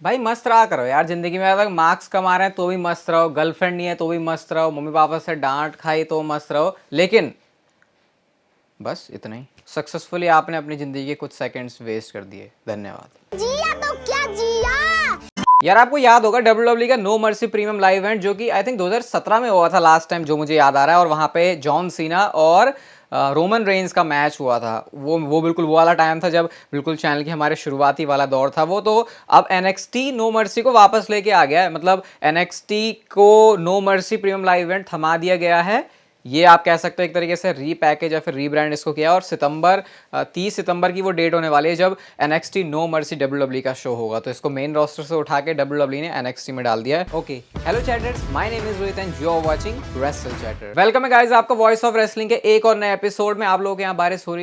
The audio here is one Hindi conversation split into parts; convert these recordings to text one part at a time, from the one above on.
भाई मस्त रहा करो यार जिंदगी में। अगर मार्क्स कमा रहे हैं तो भी मस्त रहो, गर्लफ्रेंड नहीं है तो भी मस्त रहो, मम्मी पापा से डांट खाई तो मस्त रहो, लेकिन बस इतना ही। सक्सेसफुली आपने अपनी जिंदगी के कुछ सेकंड्स वेस्ट कर दिए, धन्यवाद। जिया तो क्या जिया। यार आपको याद होगा WWE का no mercy premium live event, जो कि आई थिंक 2017 में हुआ था लास्ट टाइम, जो मुझे याद आ रहा है। और वहां पे जॉन सीना और रोमन रेंज का मैच हुआ था। वो बिल्कुल वो वाला टाइम था जब बिल्कुल चैनल की हमारे शुरुआती वाला दौर था वो। तो अब NXT नो मर्सी को वापस लेके आ गया है, मतलब NXT को no mercy premium live event थमा दिया गया है। ये आप कह सकते हो एक तरीके से रीपैकेज या फिर रीब्रांड इसको किया। और 30 सितंबर की वो डेट होने वाली है जब NXT नो मर्सी WWE का शो होगा। तो इसको मेन रोस्टर से उठा के WWE ने NXT में डाल दिया है। Okay, hello chatters, my name is Rohit and you are watching wrestle chatter. Welcome है गाइस आपका वॉइस ऑफ रेसलिंग के एक और नए एपिसोड में। आप लोगों के यहाँ बारिश हो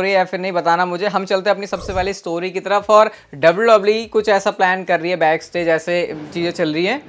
रही है या फिर नहीं बताना मुझे। हम चलते हैं अपनी सबसे पहली स्टोरी की तरफ। और WWE कुछ ऐसा प्लान कर रही है, बैक स्टेज ऐसे चीजें चल रही हैं।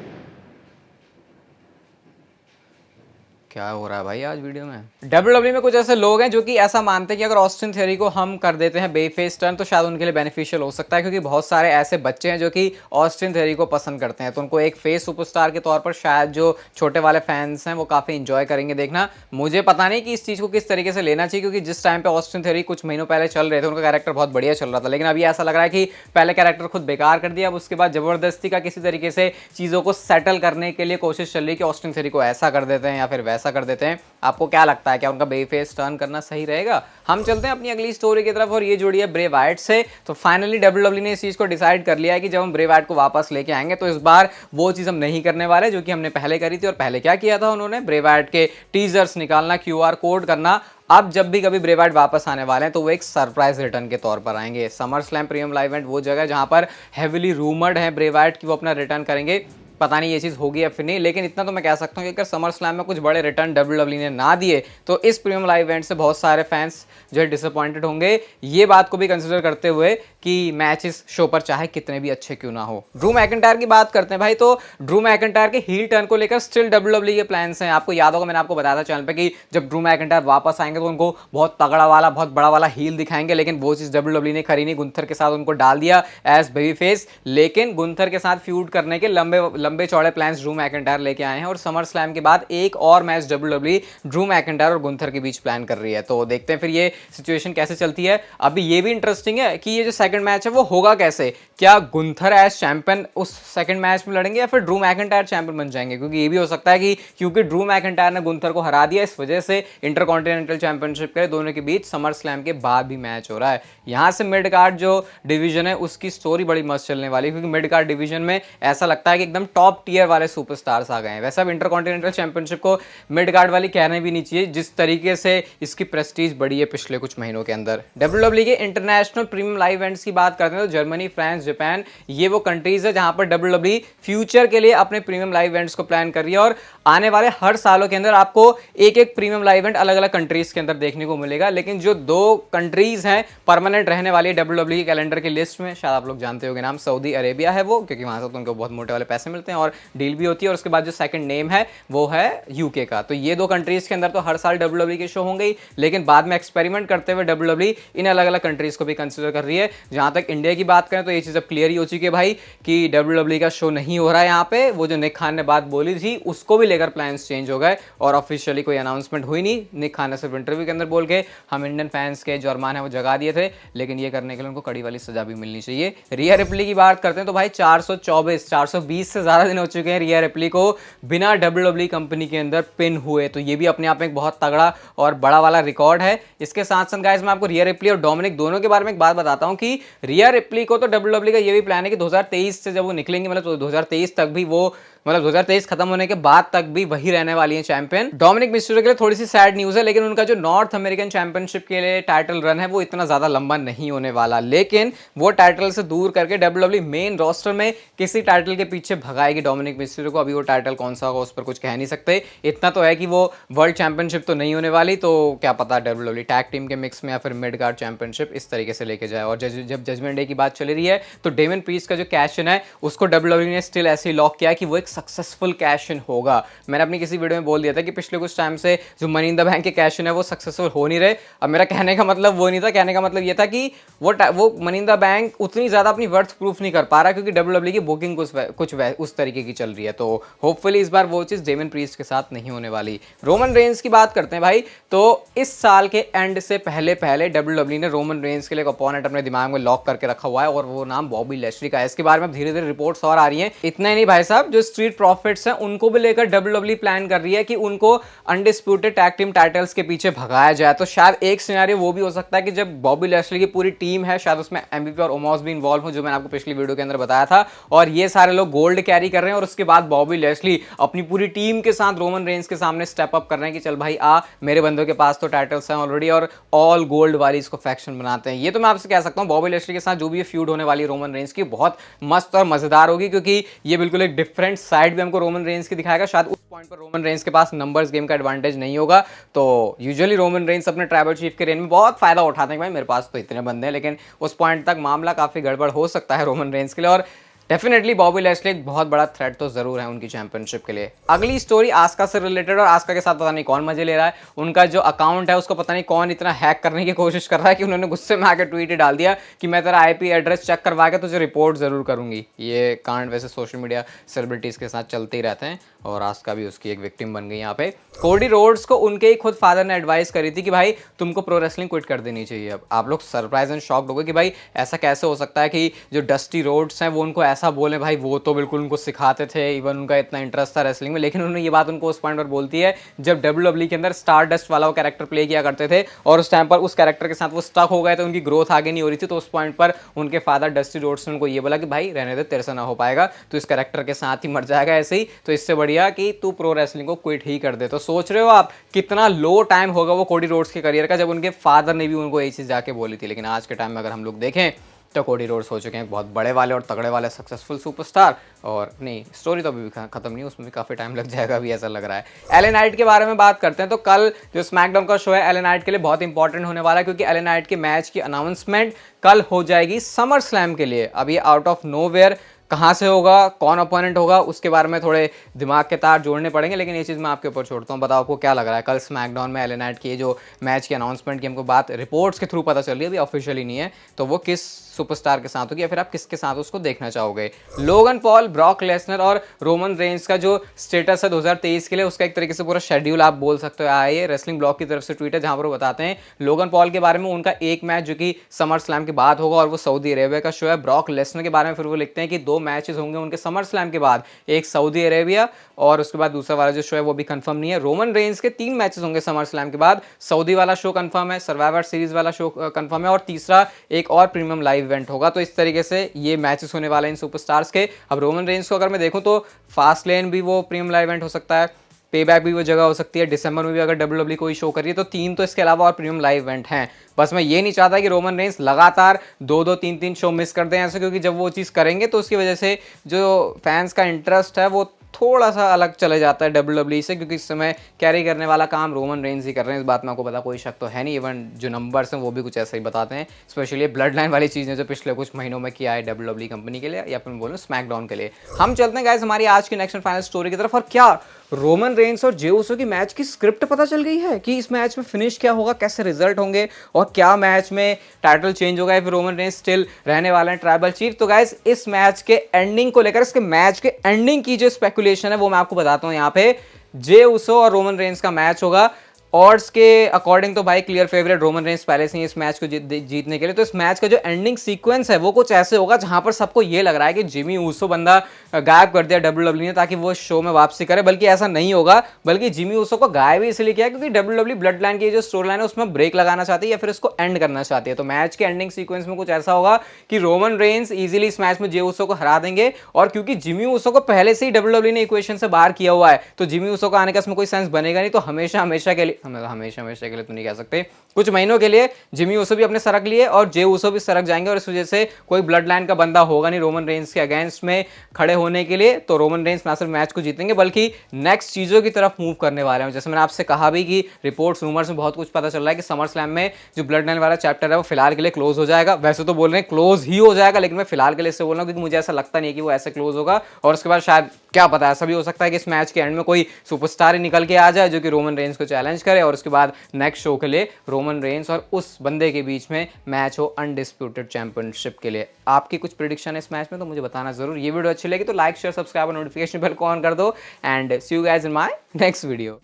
क्या हो रहा है भाई आज वीडियो में? WWE में कुछ ऐसे लोग हैं जो कि ऐसा मानते हैं कि अगर ऑस्टिन थ्योरी को हम कर देते हैं बेफेस टर्न तो शायद उनके लिए बेनिफिशियल हो सकता है, क्योंकि बहुत सारे ऐसे बच्चे हैं जो कि ऑस्टिन थ्योरी को पसंद करते हैं। तो उनको एक फेस सुपरस्टार के तौर पर शायद जो छोटे वाले फैंस हैं वो काफी इंजॉय करेंगे देखना। मुझे पता नहीं कि इस चीज को किस तरीके से लेना चाहिए, क्योंकि जिस टाइम पे ऑस्टिन थ्योरी कुछ महीनों पहले चल रहे थे उनका कैरेक्टर बहुत बढ़िया चल रहा था, लेकिन अभी ऐसा लग रहा है कि पहले कैरेक्टर खुद बेकार कर दिया, अब उसके बाद जबरदस्ती का किसी तरीके से चीजों को सेटल करने के लिए कोशिश चल रही है कि ऑस्टिन थ्योरी को ऐसा कर देते हैं या फिर वैसा कर देते हैं। आपको क्या लगता है, क्या उनका बेफेस टर्न करना सही रहेगा? हम चलते हैं अपनी अगली स्टोरी की तरफ और ये जुड़ी है ब्रे वाइट से। तो फाइनली WWE ने इस चीज को डिसाइड कर लिया है कि जब हम ब्रे वाइट को वापस लेके आएंगे तो इस बार वो चीज हम नहीं करने वाले जो कि हमने पहले करी थी। और पहले क्या किया था उन्होंने? ब्रे वाइट के टीजर्स निकालना, QR कोड करना। अब जब भी कभी ब्रे वाइट वापस आने वाले हैं तो वो एक सरप्राइज रिटर्न के तौर पर आएंगे। Summer slam premium live event वो जगह जहां पर हेविली रूमर्ड है ब्रे वाइट की वो अपना रिटर्न करेंगे। पता नहीं ये चीज़ होगी या फिर नहीं, लेकिन इतना तो मैं कह सकता हूँ कि अगर समर स्लैम में कुछ बड़े रिटर्न WWE ने ना दिए तो इस प्रीमियम लाइव इवेंट से बहुत सारे फैंस जो है डिसअपॉइंटेड होंगे। ये बात को भी कंसिडर करते हुए कि मैच इस शो पर चाहे कितने भी अच्छे क्यों ना हो। ड्रू मैकिंटायर की बात करते हैं भाई, तो ड्रू मैकिंटायर के हील टर्न को लेकर स्टिल WWE के प्लान्स हैं। आपको याद होगा मैंने आपको बताया था चैनल पे कि जब ड्रू मैकिंटायर वापस आएंगे तो उनको बहुत तगड़ा वाला बहुत बड़ा वाला हील दिखाएंगे, लेकिन वो चीज़ WWE ने करी नहीं। गुंथर के साथ उनको डाल दिया एज बेबी फेस, लेकिन गुंथर के साथ फ्यूड करने के लंबे लंबे चौड़े प्लान्स ड्रू मैकिंटायर लेके आए हैं। और समर स्लैम के बाद एक और मैच WWE ड्रू मैकिंटायर और गुंथर के बीच प्लान कर रही है। तो देखते हैं फिर ये सिचुएशन कैसे चलती है। अभी ये भी इंटरेस्टिंग है कि ये जो सेकंड मैच है वो होगा कैसे। क्या गुंथर एज चैंपियन उस सेकंड मैच में लड़ेंगे या फिर ड्रू मैकिंटायर चैंपियन बन जाएंगे? क्योंकि ये भी हो सकता है कि क्योंकि ड्रू मैकिंटायर ने गुंथर को हरा दिया इस वजह से इंटरकॉन्टिनेंटल चैंपियनशिप के दोनों के बीच समर स्लैम के बाद भी मैच हो रहा है। यहां से मिड कार्ड जो डिवीजन है उसकी स्टोरी बड़ी मस्त चलने वाली है, क्योंकि मिड कार्ड डिवीजन में ऐसा लगता है कि एकदम टॉप टियर वाले सुपरस्टार्स आ गए हैं। वैसे अब इंटरकॉन्टिनेंटल चैंपियनशिप को मिड कार्ड वाली कहने भी नहीं चाहिए, जिस तरीके से इसकी प्रेस्टीज बढ़ी है पिछले कुछ महीनों के अंदर। WWE के इंटरनेशनल प्रीमियम लाइव इवेंट्स की बात करते हैं तो जर्मनी, फ्रांस, जापान ये वो कंट्रीज है जहां पर WWE फ्यूचर के लिए अपने प्रीमियम लाइव इवेंट्स को प्लान कर रही है। और आने वाले हर सालों के अंदर आपको एक एक प्रीमियम लाइव इवेंट अलग अलग कंट्रीज के अंदर देखने को मिलेगा। लेकिन जो दो कंट्रीज हैं परमानेंट रहने वाली है WWE के कैलेंडर की लिस्ट में, शायद आप लोग जानते होंगे नाम, सऊदी अरेबिया है वो, क्योंकि वहां से तो उनको बहुत मोटे वाले पैसे मिलते हैं और डील भी होती है। और उसके बाद जो सेकंड नेम है वो है यूके का। तो ये दो कंट्रीज के अंदर तो हर साल WWE के शो होंगे ही, लेकिन बाद में एक्सपेरिमेंट करते हुए WWE इन अलग अलग कंट्रीज को भी कंसिडर कर रही है। जहां तक इंडिया की बात करें तो ये चीज अब क्लियर ही हो चुकी है भाई कि WWE का शो नहीं हो रहा है यहाँ पे। वो जो निक खान ने बात बोली थी उसको भी लेकर प्लान्स चेंज हो गए और ऑफिशियली कोई अनाउंसमेंट हुई नहीं। निक खान ने सिर्फ इंटरव्यू के अंदर बोल के हम इंडियन फैंस के जो अरमान है वो जगा दिए थे, लेकिन ये करने के लिए उनको कड़ी वाली सजा भी मिलनी चाहिए। रिया रिप्ली की बात करते हैं तो भाई 420 से ज्यादा दिन हो चुके हैं रिया रिप्ली को बिना WWE कंपनी के अंदर पिन हुए। तो ये भी अपने आप में एक बहुत तगड़ा और बड़ा वाला रिकॉर्ड है। इसके साथ साथ गाइस मैं आपको रिया रिप्ली और डोमिनिक दोनों के बारे में एक बात बताता हूं कि रिया रिप्ली को तो WWE का ये भी प्लान है कि 2023 से जब वो निकलेंगे, मतलब तो 2023 तक भी वो, मतलब 2023 खत्म होने के बाद तक भी वही रहने वाली है चैंपियन। डोमिनिक मिस्टेरियो के लिए थोड़ी सी सैड न्यूज है, लेकिन उनका जो नॉर्थ अमेरिकन चैंपियनशिप के लिए टाइटल रन है वो इतना ज्यादा लंबा नहीं होने वाला, लेकिन वो टाइटल से दूर करके WWE मेन रोस्टर में किसी टाइटल के पीछे भगाएगी डोमिनिक मिस्टेरियो को। अभी वो टाइटल कौन सा होगा उस पर कुछ कह नहीं सकते। इतना तो है कि वो वर्ल्ड चैंपियनशिप तो नहीं होने वाली, तो क्या पता WWE टैग टीम के मिक्स में या फिर मिड कार्ड चैंपियनशिप इस तरीके से लेके जाए। और जब जजमेंट डे की बात चली रही है तो डेमन प्रीस्ट का जो कैश इन है उसको WWE ने स्टिल ऐसे ही लॉक किया कि वो एक सक्सेसफुल कैश इन होगा। मैंने अपनी किसी वीडियो में बोल दिया था कि पिछले कुछ टाइम से जो मनी इन द बैंक के कैश इन है वो सक्सेसफुल हो नहीं रहे। अब मेरा कहने का मतलब वो नहीं था, कहने का मतलब ये था कि वो मनी इन द बैंक उतनी ज़्यादा अपनी वर्थ प्रूफ नहीं कर पा रहा क्योंकि डब्ल्यूडब्ल्यू की बुकिंग कुछ उस तरीके की चल रही है। तो होपफुली इस बार वो चीज़ डेमन प्रीस्ट के साथ नहीं होने वाली। रोमन रेंस की बात करते हैं भाई, तो इस साल के एंड से पहले डब्ल्यूडब्ल्यू ने रोमन रेंस के लिए एक अपोनेंट अपने दिमाग में लॉक करके रखा हुआ है और वो नाम बॉबी लैशली का है। इसके बारे में धीरे धीरे रिपोर्ट्स और आ रही हैं। इतना ही नहीं भाई साहब, जो स्ट्रीट प्रॉफिट्स हैं उनको भी लेकर डब्ल्यूडब्ल्यू प्लान कर रही है कि उनको अनडिस्प्यूटेड टैग टीम टाइटल्स के पीछे भगाया जाए। तो शायद एक सिनेरियो वो भी हो सकता है कि जब बॉबी लैशली की पूरी टीम है, शायद उसमें एमवीपी और ओमोस भी इन्वॉल्व हो, जो मैंने आपको पिछली वीडियो के अंदर बताया था, और ये सारे लोग गोल्ड कैरी कर रहे हैं और उसके बाद बॉबी लैशली अपनी पूरी टीम के साथ रोमन रेंस के सामने स्टेप अप कर रहे हैं कि चल भाई आ, मेरे बंदों के पास तो टाइटल्स हैं ऑलरेडी और ऑल गोल्ड वाली इसको फैक्शन बनाते हैं। ये तो मैं आपसे कह सकता हूँ बॉबी लैशली के साथ जो भी ये फ्यूड होने वाली रोमन रेंस की बहुत मस्त और मजेदार होगी, क्योंकि ये बिल्कुल एक डिफरेंट साइड भी हमको रोमन रेंस की दिखाएगा। शायद उस पॉइंट पर रोमन रेंस के पास नंबर्स गेम का एडवांटेज नहीं होगा। तो यूजुअली रोमन रेंस अपने ट्राइबल चीफ के रेन में बहुत फायदा उठाते हैं कि भाई मेरे पास तो इतने बंदे हैं, लेकिन उस पॉइंट तक मामला काफी गड़बड़ हो सकता है रोमन रेंस के लिए। और डेफिनेटली बॉबी लैशली एक बहुत बड़ा थ्रेट तो जरूर है उनकी चैंपियनशिप के लिए। अगली स्टोरी आस्का से रिलेटेड, और आस्का के साथ पता नहीं कौन मजे ले रहा है। उनका जो अकाउंट है उसको पता नहीं कौन इतना हैक करने की कोशिश कर रहा है कि उन्होंने गुस्से में आकर ट्वीट ही डाल दिया कि मैं तेरा आईपी एड्रेस चेक करवा के तुझे रिपोर्ट जरूर करूंगी। ये कांड वैसे सोशल मीडिया सेलिब्रिटीज के साथ चलते ही रहते हैं और आस्का भी उसकी एक विक्टिम बन गई यहाँ पे। कोडी रोड्स को उनके ही खुद फादर ने एडवाइस करी थी कि भाई तुमको प्रो रेसलिंग क्विट कर देनी चाहिए। अब आप लोग सरप्राइज एंड शॉक्ड हो गए कि भाई ऐसा कैसे हो सकता है कि जो डस्टी रोड्स हैं वो उनको ऐसा बोले। भाई वो तो बिल्कुल उनको सिखाते थे, इवन उनका इतना इंटरेस्ट था रेसलिंग में, लेकिन उन्होंने ये बात उनको उस पॉइंट पर बोलती है जब डब्ल्यूडब्ल्यू के अंदर स्टार डस्ट वाला वो कैरेक्टर प्ले किया करते थे और उस टाइम पर उस कैरेक्टर के साथ वो स्टक हो गए थे, उनकी ग्रोथ आगे नहीं हो रही थी। तो उस पॉइंट पर उनके फादर डस्टी रोड्स ने उनको ये बोला कि भाई रहने दे, तेरे से ना हो पाएगा, तो इस कैरेक्टर के साथ ही मर जाएगा ऐसे ही, तो इससे बढ़िया कि तू प्रो रेसलिंग को क्विट ही कर दे। तो सोच रहे हो आप कितना लो टाइम होगा वो कोडी रोड्स के करियर का जब उनके फादर ने भी उनको यही चीज़ जाके बोली थी। लेकिन आज के टाइम में अगर हम लोग देखें तो कोडी रोड्स हो चुके हैं बहुत बड़े वाले और तगड़े वाले सक्सेसफुल सुपरस्टार। और नहीं, स्टोरी तो अभी भी खत्म नहीं, उसमें भी काफ़ी टाइम लग जाएगा अभी ऐसा लग रहा है। एले नाइट के बारे में बात करते हैं तो कल जो स्मैकडाउन का शो है एले नाइट के लिए बहुत इंपॉर्टेंट होने वाला है, क्योंकि एले नाइट के मैच की अनाउंसमेंट कल हो जाएगी समर स्लैम के लिए। अब ये आउट ऑफ नोवेयर कहाँ से होगा, कौन अपोनेंट होगा, उसके बारे में थोड़े दिमाग के तार जोड़ने पड़ेंगे, लेकिन ये चीज़ मैं आपके ऊपर छोड़ता हूँ। बताओ आपको क्या लग रहा है कल स्मैकडाउन में एले नाइट की जो मैच की अनाउंसमेंट की हमको बात रिपोर्ट्स के थ्रू पता चल रही है, अभी ऑफिशियली नहीं है, तो वो किस सुपरस्टार के साथ होगी या फिर आप किसके साथ उसको देखना चाहोगे? लोगन पॉल, ब्रॉक लेसनर और रोमन रेंस का जो स्टेटस है 2023 के लिए, उसका एक तरीके से पूरा शेड्यूल आप बोल सकते हो आया है रेसलिंग ब्लॉग की तरफ से ट्वीट है, जहां पर वो बताते हैं लोगन पॉल के बारे में उनका एक मैच जो कि समर स्लैम के बाद होगा और वो सऊदी अरेबिया का शो है। ब्रॉक लेसनर के बारे में फिर वो लिखते हैं कि 2 मैचेस होंगे उनके समर स्लैम के बाद, एक सऊदी अरेबिया और उसके बाद दूसरा वाला जो शो है वो भी कंफर्म नहीं है। रोमन रेंस के 3 मैचेस होंगे समर स्लैम के बाद, सऊदी वाला शो कंफर्म है, सर्वाइवर सीरीज वाला शो कंफर्म है और तीसरा एक और प्रीमियम लाइव इवेंट होगा। तो इस तरीके से ये मैचेस होने वाले हैं इन सुपरस्टार्स के। अब रोमन रेंस को अगर मैं देखूं तो फास्ट लेन भी वो प्रीमियम लाइव इवेंट हो सकता है, पेबैक भी वो जगह हो सकती है, दिसंबर में भी अगर डब्ल्यूडब्ल्यू कोई शो कर रही है, तो 3 तो इसके अलावा और प्रीमियम लाइव इवेंट हैं। बस मैं ये नहीं चाहता कि रोमन रेंस लगातार 2-2, 3-3 शो मिस कर दें ऐसे, क्योंकि जब वो चीज़ करेंगे तो उसकी वजह से जो फैंस का इंटरेस्ट है वो थोड़ा सा अलग चले जाता है डब्ल्यूडब्ल्यू से, क्योंकि इस समय कैरी करने वाला काम रोमन रेंस ही कर रहे हैं, इस बात में आपको पता कोई शक तो है नहीं। इवन जो नंबर्स हैं वो भी कुछ ऐसा ही बताते हैं, स्पेशली ब्लड लाइन वाली चीज़ें जो पिछले कुछ महीनों में किया है डब्ल्यूडब्ल्यू कंपनी के लिए या फिर बोलूँ स्मैकडाउन के लिए। हम चलते हैं गाइस हमारी आज की नेक्स्ट फाइनल स्टोरी की तरफ। और क्या रोमन रेंस और जे उसो की मैच की स्क्रिप्ट पता चल गई है कि इस मैच में फिनिश क्या होगा, कैसे रिजल्ट होंगे और क्या मैच में टाइटल चेंज होगा या फिर रोमन रेंस स्टिल रहने वाले हैं ट्राइबल चीफ। तो गाइस इस मैच के एंडिंग को लेकर, इसके मैच के एंडिंग की जो स्पेकुलेशन है वो मैं आपको बताता हूं। यहाँ पे जे उसो और रोमन रेंस का मैच होगा। ऑड्स के अकॉर्डिंग तो भाई क्लियर फेवरेट रोमन रेंस पहले से ही इस मैच को जीतने के लिए। तो इस मैच का जो एंडिंग सीक्वेंस है वो कुछ ऐसे होगा जहां पर सबको ये लग रहा है कि जिमी ऊसो बंदा गायब कर दिया डब्ल्यूडब्ल्यू ने ताकि वो शो में वापसी करे, बल्कि ऐसा नहीं होगा, बल्कि जिमी ऊसो को गायब ही इसलिए किया क्योंकि डब्ल्यूडब्ल्यू ब्लड लाइन की जो स्टोरी लाइन है उसमें ब्रेक लगाना चाहती है या फिर उसको एंड करना चाहती है। तो मैच के एंडिंग सीक्वेंस में कुछ ऐसा होगा कि रोमन रेंस इजीली इस मैच में जे ऊसो को हरा देंगे। और क्योंकि जिमी ऊसो को पहले से ही डब्ल्यूडब्ल्यू ने इक्वेशन से बाहर किया हुआ है, तो जिमी ऊसो को आने का इसमें कोई सेंस बनेगा नहीं। तो हमेशा मतलब हमेशा हमेशा के लिए तो नहीं कह सकते, कुछ महीनों के लिए जिमी ऊसो भी अपने सरक लिए और जे ऊसो भी सरक जाएंगे, और इस वजह से कोई ब्लड लाइन का बंदा होगा नहीं रोमन रेंस के अगेंस्ट में खड़े होने के लिए। तो रोमन रेंस ना सिर्फ मैच को जीतेंगे बल्कि नेक्स्ट चीज़ों की तरफ मूव करने वाले हैं। जैसे मैंने आपसे कहा भी कि रिपोर्ट्स रूमर्स में बहुत कुछ पता चल रहा है कि समर स्लैम में जो ब्लड लाइन वाला चैप्टर है वो फिलहाल के लिए क्लोज हो जाएगा। वैसे तो बोल रहे हैं क्लोज ही हो जाएगा, लेकिन मैं फिलहाल के लिए इससे बोल रहा हूँ क्योंकि मुझे ऐसा लगता नहीं है कि वो ऐसे क्लोज होगा। और उसके बाद शायद क्या पता, ऐसा भी हो सकता है कि इस मैच के एंड में कोई सुपरस्टार ही निकल के आ जाए जो कि रोमन रेंस को चैलेंज करे, और उसके बाद नेक्स्ट शो के लिए रोमन रेंस और उस बंदे के बीच में मैच हो अनडिस्प्यूटेड चैंपियनशिप के लिए। आपकी कुछ प्रिडिक्शन है इस मैच में तो मुझे बताना जरूर। ये वीडियो अच्छी लगी तो लाइक शेयर सब्सक्राइब और नोटिफिकेशन बेल को ऑन कर दो, and see you guys in my next video.